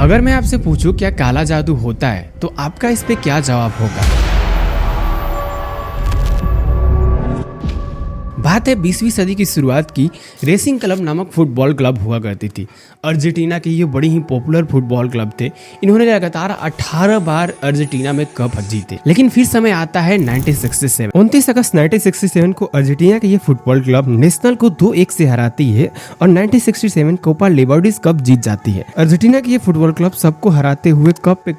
अगर मैं आपसे पूछूं क्या काला जादू होता है तो आपका इस पे क्या जवाब होगा? बात है 20वीं सदी की शुरुआत की। रेसिंग क्लब नामक फुटबॉल क्लब हुआ करती थी। अर्जेंटीना के ये बड़ी ही पॉपुलर फुटबॉल क्लब थे। इन्होंने लगातार 18 बार अर्जेंटीना में कप जीते। लेकिन फिर समय आता है 1967। 29 अगस्त 1967 को अर्जेंटीना के ये फुटबॉल क्लब नेशनल को 2-1 से हराती है और 1967 कोपा लिबर्टीज कप जीत जाती है। अर्जेंटीना की ये फुटबॉल क्लब सबको हराते हुए कप पे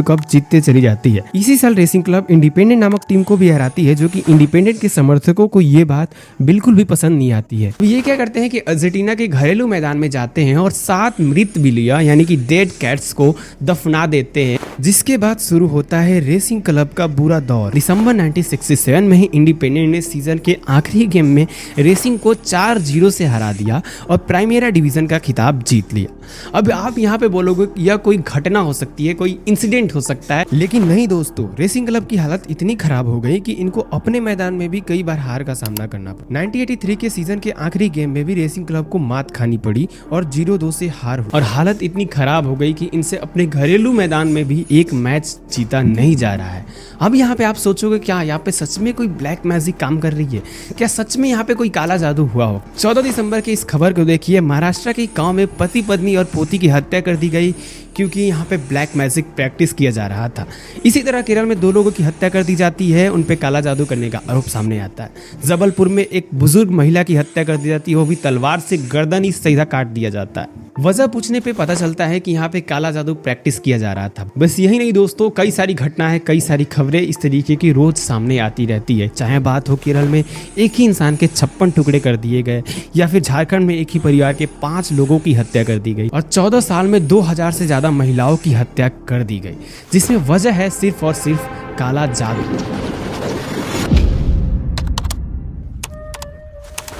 कप जीतते चली जाती है। इसी साल रेसिंग क्लब इंडिपेंडेंट नामक टीम को भी हराती है, जो कि इंडिपेंडेंट के समर्थकों को ये बात बिल्कुल भी पसंद नहीं आती है। तो ये क्या करते हैं कि अर्जेंटीना के घरेलू मैदान में जाते हैं और 7 मृत बिल्लियां यानी कि डेड कैट्स को दफना देते हैं, जिसके बाद शुरू होता है रेसिंग क्लब का बुरा दौर। दिसंबर 1967 में ही इंडिपेंडेंट ने सीजन के आखिरी गेम में रेसिंग को 4-0 से हरा दिया और प्राइमेरा डिवीजन का खिताब जीत लिया। अब आप यहाँ पे बोलोगे यह कोई घटना हो सकती है, कोई इंसिडेंट हो सकता है, लेकिन नहीं दोस्तों, रेसिंग क्लब की हालत इतनी खराब हो गई कि इनको अपने मैदान में भी कई बार हार का सामना करना पड़ा। 1983 के सीजन के आखिरी गेम में भी रेसिंग क्लब को मात खानी पड़ी और 0-2 से हार हुई और हालत इतनी खराब हो गई कि इनसे अपने घरेलू मैदान में भी एक मैच जीता नहीं जा रहा है। अब यहाँ पे आप सोचोगे क्या यहाँ पे सच में कोई ब्लैक मैजिक काम कर रही है? क्या सच में यहाँ पे कोई काला जादू हुआ हो? 14 दिसंबर की इस खबर को देखिए। महाराष्ट्र के गांव में पति पत्नी और पोती की हत्या कर दी गई क्योंकि यहाँ पे ब्लैक मैजिक प्रैक्टिस किया जा रहा था। इसी तरह केरल में 2 लोगों की हत्या कर दी जाती है, उन पे काला जादू करने का आरोप सामने आता है। जबलपुर में एक बुजुर्ग महिला की हत्या कर दी जाती है, वो भी तलवार से गर्दन ही सीधा काट दिया जाता है। वजह पूछने पे पता चलता है कि यहाँ पे काला जादू प्रैक्टिस किया जा रहा था। बस यही नहीं दोस्तों, कई सारी घटनाएं, कई सारी खबरें इस तरीके की रोज सामने आती रहती है। चाहे बात हो केरल में एक ही इंसान के 56 टुकड़े कर दिए गए, या फिर झारखंड में एक ही परिवार के 5 लोगों की हत्या कर दी गई और 14 साल में 2000 से ज्यादा महिलाओं की हत्या कर दी गई, जिसमें वजह है सिर्फ और सिर्फ काला जादू।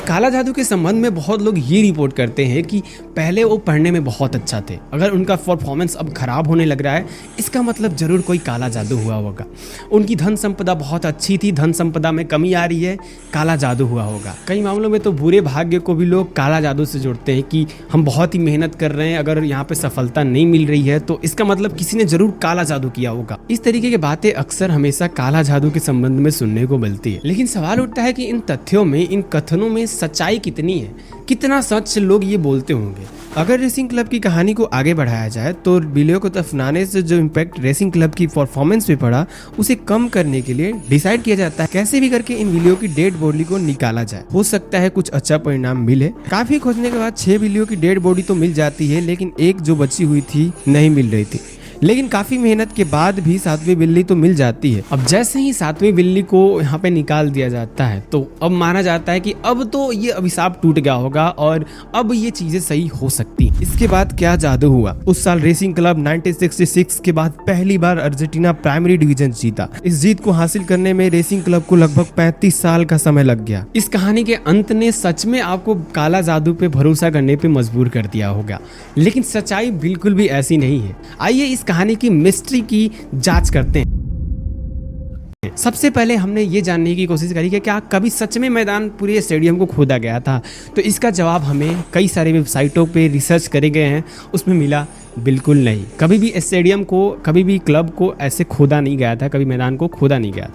काला जादू के संबंध में बहुत लोग ये रिपोर्ट करते हैं कि पहले वो पढ़ने में बहुत अच्छा थे, अगर उनका परफॉर्मेंस अब खराब होने लग रहा है इसका मतलब जरूर कोई काला जादू हुआ होगा। उनकी धन संपदा बहुत अच्छी थी, धन संपदा में कमी आ रही है, काला जादू हुआ होगा। कई मामलों में तो बुरे भाग्य को भी लोग काला जादू से जोड़ते हैं कि हम बहुत ही मेहनत कर रहे हैं, अगर यहाँ पे सफलता नहीं मिल रही है तो इसका मतलब किसी ने जरूर काला जादू किया होगा। इस तरीके की बातें अक्सर हमेशा काला जादू के संबंध में सुनने को मिलती है। लेकिन सवाल उठता है कि इन तथ्यों में, इन कथनों में सच्चाई कितनी है, कितना सच लोग ये बोलते होंगे। अगर रेसिंग क्लब की कहानी को आगे बढ़ाया जाए तो बिल्लियों को दफनाने से जो इम्पैक्ट रेसिंग क्लब की परफॉर्मेंस पे पड़ा, उसे कम करने के लिए डिसाइड किया जाता है कैसे भी करके इन बिल्लियों की डेड बॉडी को निकाला जाए। हो सकता है कुछ अच्छा परिणाम मिले। काफी खोजने के बाद 6 बिल्लियों की डेड बॉडी तो मिल जाती है, लेकिन एक जो बची हुई थी नहीं मिल रही थी। लेकिन काफी मेहनत के बाद भी 7वीं बिल्ली तो मिल जाती है। अब जैसे ही 7वीं बिल्ली को यहाँ पे निकाल दिया जाता है तो अब माना जाता है कि अब तो ये अभिशाप टूट गया होगा और अब ये चीजें सही हो सकती हैं। इसके बाद क्या जादू हुआ? उस साल रेसिंग क्लब 1966 के बाद पहली बार अर्जेंटीना प्राइमरी डिवीजन जीता। इस जीत को हासिल करने में रेसिंग क्लब को लगभग 35 साल का समय लग गया। इस कहानी के अंत ने सच में आपको काला जादू पे भरोसा करने पे मजबूर कर दिया होगा, लेकिन सच्चाई बिल्कुल भी ऐसी नहीं है। आइए इस कहानी की मिस्ट्री की जांच करते हैं। सबसे पहले हमने ये जानने की कोशिश करी कि क्या कभी सच में मैदान पूरे स्टेडियम को खोदा गया था, तो इसका जवाब हमें कई सारी वेबसाइटों पे रिसर्च करे गए हैं, उसमें मिला बिल्कुल नहीं। कभी भी स्टेडियम को, कभी भी क्लब को ऐसे खोदा नहीं गया था, कभी मैदान को खोदा नहीं गया।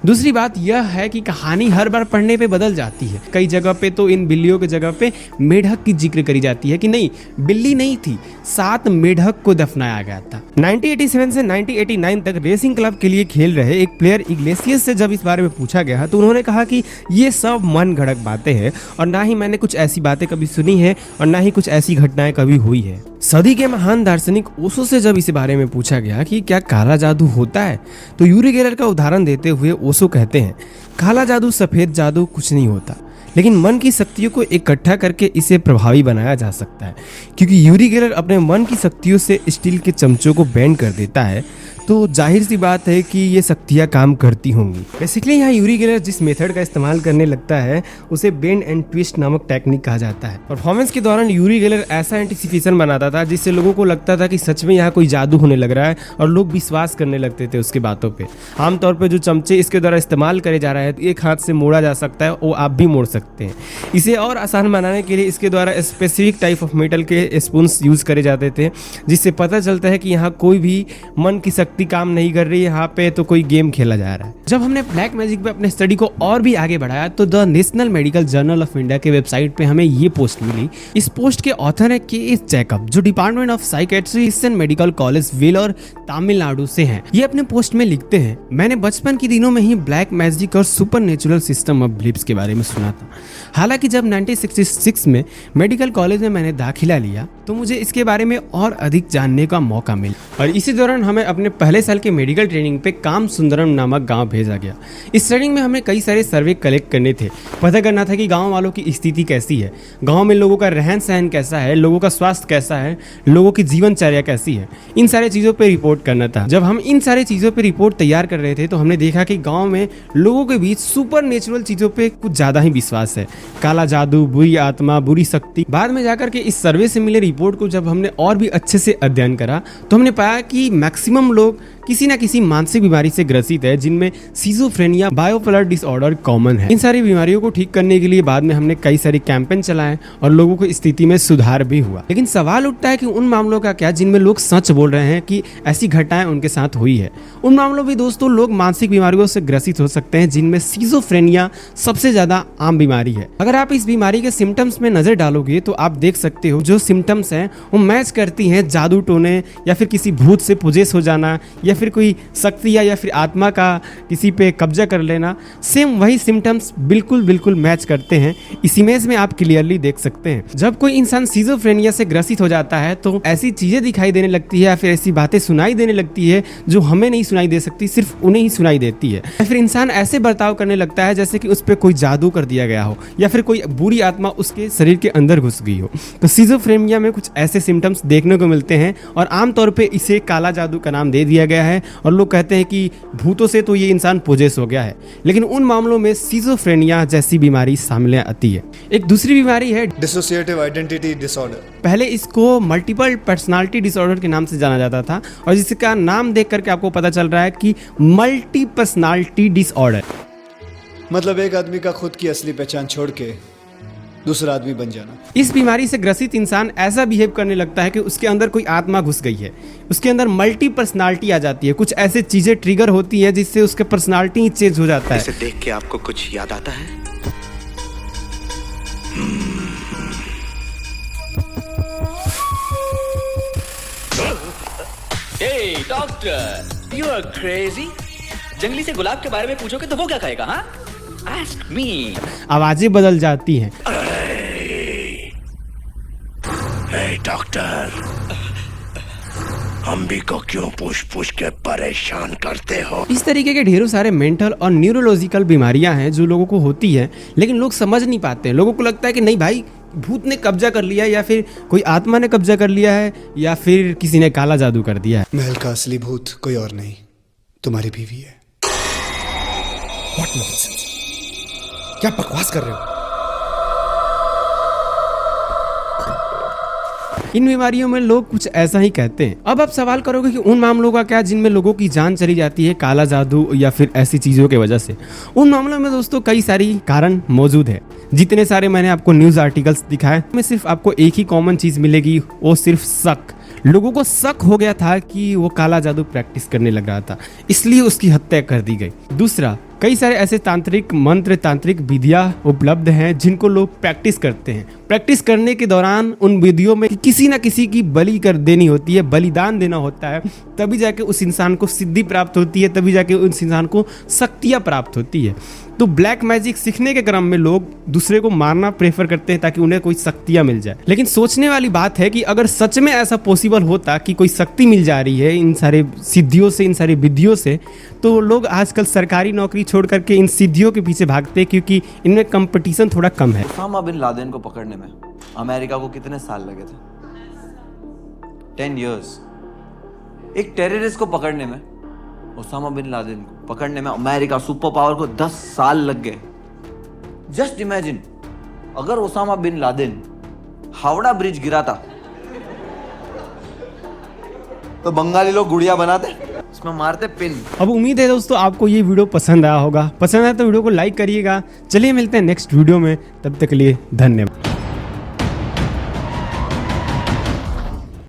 दूसरी बात यह है कि कहानी हर बार पढ़ने पे बदल जाती है। कई जगह पे तो इन बिल्लियों के जगह पे मेढक की जिक्र करी जाती है कि नहीं, बिल्ली नहीं थी, 7 मेढक को दफनाया गया था। 1987 से 1989 तक रेसिंग क्लब के लिए खेल रहे एक प्लेयर इग्लेसियस से जब इस बारे में पूछा गया तो उन्होंने कहा कि ये सब मन गढ़ंत बातें हैं और ना ही मैंने कुछ ऐसी बातें कभी सुनी है और ना ही कुछ ऐसी घटनाएं कभी हुई है। सदी के महान दार्शनिक ओशो से जब इस बारे में पूछा गया कि क्या काला जादू होता है, तो यूरी गेलर का उदाहरण देते हुए ओशो कहते हैं, काला जादू, सफेद जादू कुछ नहीं होता, लेकिन मन की शक्तियों को इकट्ठा करके इसे प्रभावी बनाया जा सकता है। क्योंकि यूरी गेलर अपने मन की शक्तियों से स्टील के चमचों को बेंड कर देता है, तो जाहिर सी बात है कि ये शक्तियाँ काम करती होंगी। बेसिकली यहाँ यूरी गेलर जिस मेथड का इस्तेमाल करने लगता है उसे बेंड एंड ट्विस्ट नामक टेक्निक कहा जाता है। परफॉर्मेंस के दौरान यूरी गेलर ऐसा एंटिसिपेशन बनाता था जिससे लोगों को लगता था कि सच में यहाँ कोई जादू होने लग रहा है और लोग विश्वास करने लगते थे उसकी बातों पे। आमतौर पे जो चमचे इसके द्वारा इस्तेमाल करे जा रहे हैं, एक हाथ से मोड़ा जा सकता है, वो आप भी मोड़ सकते हैं। इसे और आसान बनाने के लिए इसके द्वारा स्पेसिफिक टाइप ऑफ मेटल के स्पून्स यूज करे जाते थे, जिससे पता चलता है कि यहाँ कोई भी मन की शक्ति काम नहीं कर रही है, यहाँ पे तो कोई गेम खेला जा रहा है। जब हमने ब्लैक मैजिक पे अपने स्टडी को और भी आगे बढ़ाया तो the national medical journal of India के वेबसाइट पे हमें ये पोस्ट मिली। इस पोस्ट के ऑथर है के.एस. जैकब, जो department of psychiatry Eastern Medical College Vellore Tamil Nadu से हैं। ये अपने पोस्ट में लिखते हैं, मैंने बचपन के दिनों में ही ब्लैक मैजिक और super natural system of beliefs के बारे में सुना था। हालांकि जब 1966 में मेडिकल कॉलेज में मैंने दाखिला लिया तो मुझे इसके बारे में और अधिक जानने का मौका मिला और इसी दौरान हमें अपने पहले साल के मेडिकल ट्रेनिंग पे काम सुंदरम नामक गांव भेजा गया। इस ट्रेनिंग में हमें कई सारे सर्वे कलेक्ट करने थे, पता करना था कि गांव वालों की स्थिति कैसी है, गांव में लोगों का रहन सहन कैसा है, लोगों का स्वास्थ्य कैसा है, लोगों की जीवनचर्या कैसी है, इन सारे चीज़ों पर रिपोर्ट करना था। जब हम इन सारी चीज़ों पर रिपोर्ट तैयार कर रहे थे तो हमने देखा कि गाँव में लोगों के बीच सुपर नेचुरल चीज़ों पर कुछ ज़्यादा ही विश्वास है, काला जादू, बुरी आत्मा, बुरी शक्ति। बाद में जाकर के इस सर्वे से मिले रिपोर्ट को जब हमने और भी अच्छे से अध्ययन करा तो हमने पाया कि मैक्सिमम लोग किसी न किसी मानसिक बीमारी से ग्रसित है, जिनमें सिजोफ्रेनिया, बायोपोलर डिसऑर्डर कॉमन है। इन सारी बीमारियों को ठीक करने के लिए बाद में हमने कई सारे कैंपेन चलाए और लोगों को स्थिति में सुधार भी हुआ। लेकिन सवाल उठता है कि उन मामलों का क्या जिनमें लोग सच बोल रहे हैं कि ऐसी घटनाएं उनके साथ हुई है। उन मामलों में दोस्तों लोग मानसिक बीमारियों से ग्रसित हो सकते हैं, जिनमें सिजोफ्रेनिया सबसे ज्यादा आम बीमारी है। अगर आप इस बीमारी के सिम्टम्स में नजर डालोगे तो आप देख सकते हो जो सिम्टम्स हैं वो मैच करती हैं जादू टोने या फिर किसी भूत से पोजेस हो जाना या फिर कोई शक्ति या फिर आत्मा का किसी पे कब्जा कर लेना। सेम वही सिम्टम्स बिल्कुल मैच करते हैं। इस इमेज में आप क्लियरली देख सकते हैं। जब कोई इंसान सिजोफ्रेनिया से ग्रसित हो जाता है तो ऐसी चीजें दिखाई देने लगती है या फिर ऐसी बातें सुनाई देने लगती है जो हमें नहीं सुनाई दे सकती, सिर्फ उन्हें ही सुनाई देती है। या फिर इंसान ऐसे बर्ताव करने लगता है जैसे कि उस पर कोई जादू कर दिया गया हो या फिर कोई बुरी आत्मा उसके शरीर के अंदर घुस गई हो। तो सिजोफ्रेनिया में कुछ ऐसे सिम्टम्स देखने को मिलते हैं और आमतौर पे इसे काला जादू का नाम दे दिया गया है और लोग कहते हैं कि भूतों से तो ये इंसान पोजेस हो गया है। लेकिन उन मामलों में सिजोफ्रेनिया जैसी बीमारी सामने आती है। एक दूसरी बीमारी है डिसोसिएटिव आइडेंटिटी डिसऑर्डर। पहले इसको मल्टीपल पर्सनालिटी डिसऑर्डर के नाम से जाना जाता था और जिसका नाम देख करके आपको पता चल रहा है कि मल्टी पर्सनालिटी डिसऑर्डर मतलब एक आदमी का खुद की असली पहचान छोड़ के दूसरा आदमी बन जाना। इस बीमारी से ग्रसित इंसान ऐसा बिहेव करने लगता है कि उसके अंदर कोई आत्मा घुस गई है, उसके अंदर मल्टी पर्सनालिटी आ जाती है, कुछ ऐसे चीजें ट्रिगर होती है जिससे उसका पर्सनालिटी चेंज हो जाता है। इसे देख के आपको कुछ याद आता है? Hey, doctor, you are crazy. जंगली से गुलाब के बारे में पूछोगे तो वो क्या कहेगा? हाँ? Ask me. आवाजें बदल जाती हैं। Hey, डॉक्टर, हम भी को क्यों पूछ के परेशान करते हो? इस तरीके के ढेरों सारे मेंटल और न्यूरोलॉजिकल बीमारियां हैं जो लोगों को होती है, लेकिन लोग समझ नहीं पाते हैं। लोगों को लगता है कि नहीं भाई, भूत ने कब्जा कर लिया है या फिर कोई आत्मा ने कब्जा कर लिया है या फिर किसी ने काला जादू कर दिया है। महल का असली भूत कोई और नहीं, तुम्हारी बीवी है। What nonsense? क्या बकवास कर रहे हो? इन बीमारियों में लोग कुछ ऐसा ही कहते हैं। अब आप सवाल करोगे कि उन मामलों का क्या जिनमें लोगों की जान चली जाती है काला जादू या फिर ऐसी चीजों की वजह से। उन मामलों में दोस्तों कई सारी कारण मौजूद है। जितने सारे मैंने आपको न्यूज आर्टिकल्स दिखाए में सिर्फ आपको एक ही कॉमन चीज मिलेगी, वो सिर्फ शक। लोगों को शक हो गया था कि वो काला जादू प्रैक्टिस करने लग रहा था, इसलिए उसकी हत्या कर दी गई। दूसरा, कई सारे ऐसे तांत्रिक मंत्र, तांत्रिक विधियां उपलब्ध हैं जिनको लोग प्रैक्टिस करते हैं। प्रैक्टिस करने के दौरान उन विधियों में किसी ना किसी की बलि कर देनी होती है, बलिदान देना होता है, तभी जाके उस इंसान को सिद्धि प्राप्त होती है, तभी जाके उस इंसान को शक्तियाँ प्राप्त होती है। तो ब्लैक मैजिक सीखने के क्रम में लोग दूसरे को मारना प्रेफर करते हैं ताकि उन्हें कोई शक्तियाँ मिल जाए। लेकिन सोचने वाली बात है कि अगर सच में ऐसा पॉसिबल होता कि कोई शक्ति मिल जा रही है इन सारे सिद्धियों से, इन सारी विधियों से, तो लोग आजकल सरकारी नौकरी छोड़ करके इन सिद्धियों के पीछे भागते क्योंकि इनमें कंपटीशन थोड़ा कम है। उसामा बिन लादेन को पकड़ने में अमेरिका को कितने साल लगे थे? 10 years। एक टेररिस्ट को पकड़ने में ओसामा बिन लादेन को पकड़ने में अमेरिका सुपर पावर को 10 साल लग गए। जस्ट इमेजिन, अगर Osama bin Laden Howrah bridge गिराता तो बंगाली लोग गुड़िया बनाते, उसमें मारते पिन। अब उम्मीद है दोस्तों आपको ये वीडियो पसंद आया होगा। पसंद आया तो वीडियो को लाइक करिएगा। चलिए मिलते हैं नेक्स्ट वीडियो में, तब तक के लिए धन्यवाद।